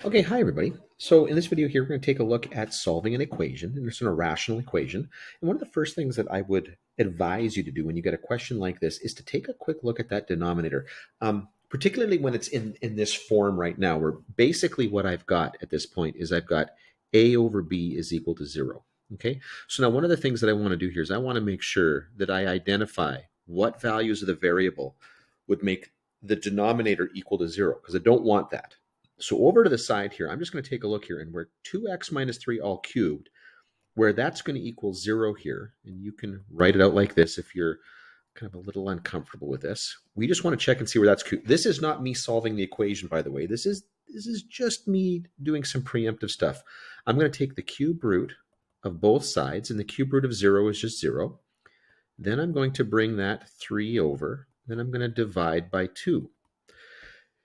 Okay, hi everybody. So in this video here, we're going to take a look at solving an equation, and it's an irrational equation. And one of the first things that I would advise you to do when you get a question like this is to take a quick look at that denominator, particularly when it's in this form right now, where basically what I've got at this point is I've got a over b is equal to 0. Okay, so now one of the things that I want to do here is I want to make sure that I identify what values of the variable would make the denominator equal to 0, because I don't want that. So over to the side here, I'm just going to take a look here, and we're 2x minus 3 all cubed, where that's going to equal 0 here. And you can write it out like this if you're kind of a little uncomfortable with this. We just want to check and see where that's cubed. This is not me solving the equation, by the way. This is just me doing some preemptive stuff. I'm going to take the cube root of both sides, and the cube root of 0 is just 0. Then I'm going to bring that 3 over. Then I'm going to divide by 2.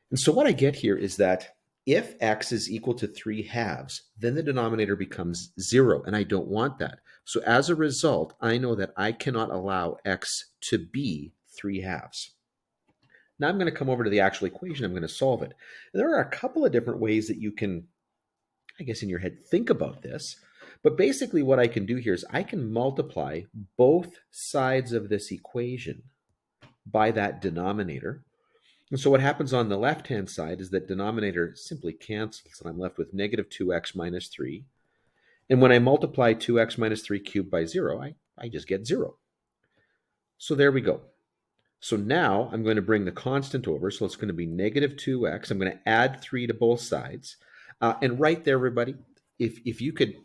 And so what I get here is that if x is equal to 3 halves, then the denominator becomes 0, and I don't want that. So as a result, I know that I cannot allow x to be 3 halves. Now I'm going to come over to the actual equation. I'm going to solve it. And there are a couple of different ways that you can, I guess in your head, think about this. But basically what I can do here is I can multiply both sides of this equation by that denominator. And so what happens on the left-hand side is that denominator simply cancels, and I'm left with negative 2x minus 3. And when I multiply 2x minus 3 cubed by 0, I just get 0. So there we go. So now I'm going to bring the constant over, so it's going to be negative 2x. I'm going to add 3 to both sides. And right there, everybody, if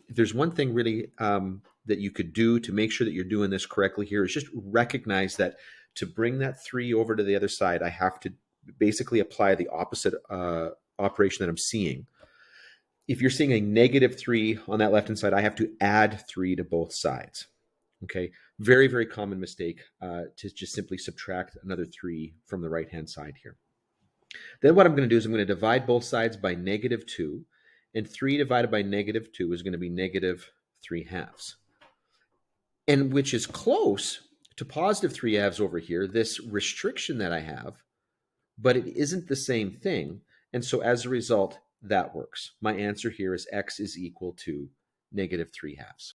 there's one thing really that you could do to make sure that you're doing this correctly here is just recognize that to bring that 3 over to the other side, I have to basically apply the opposite operation that I'm seeing. If you're seeing a negative 3 on that left-hand side, I have to add 3 to both sides. Okay, very, very common mistake to just simply subtract another 3 from the right-hand side here. Then what I'm going to do is I'm going to divide both sides by negative 2, and 3 divided by negative 2 is going to be negative 3 halves. And which is close to positive 3 halves over here, this restriction that I have, but it isn't the same thing. And so as a result, that works. My answer here is x is equal to negative 3 halves.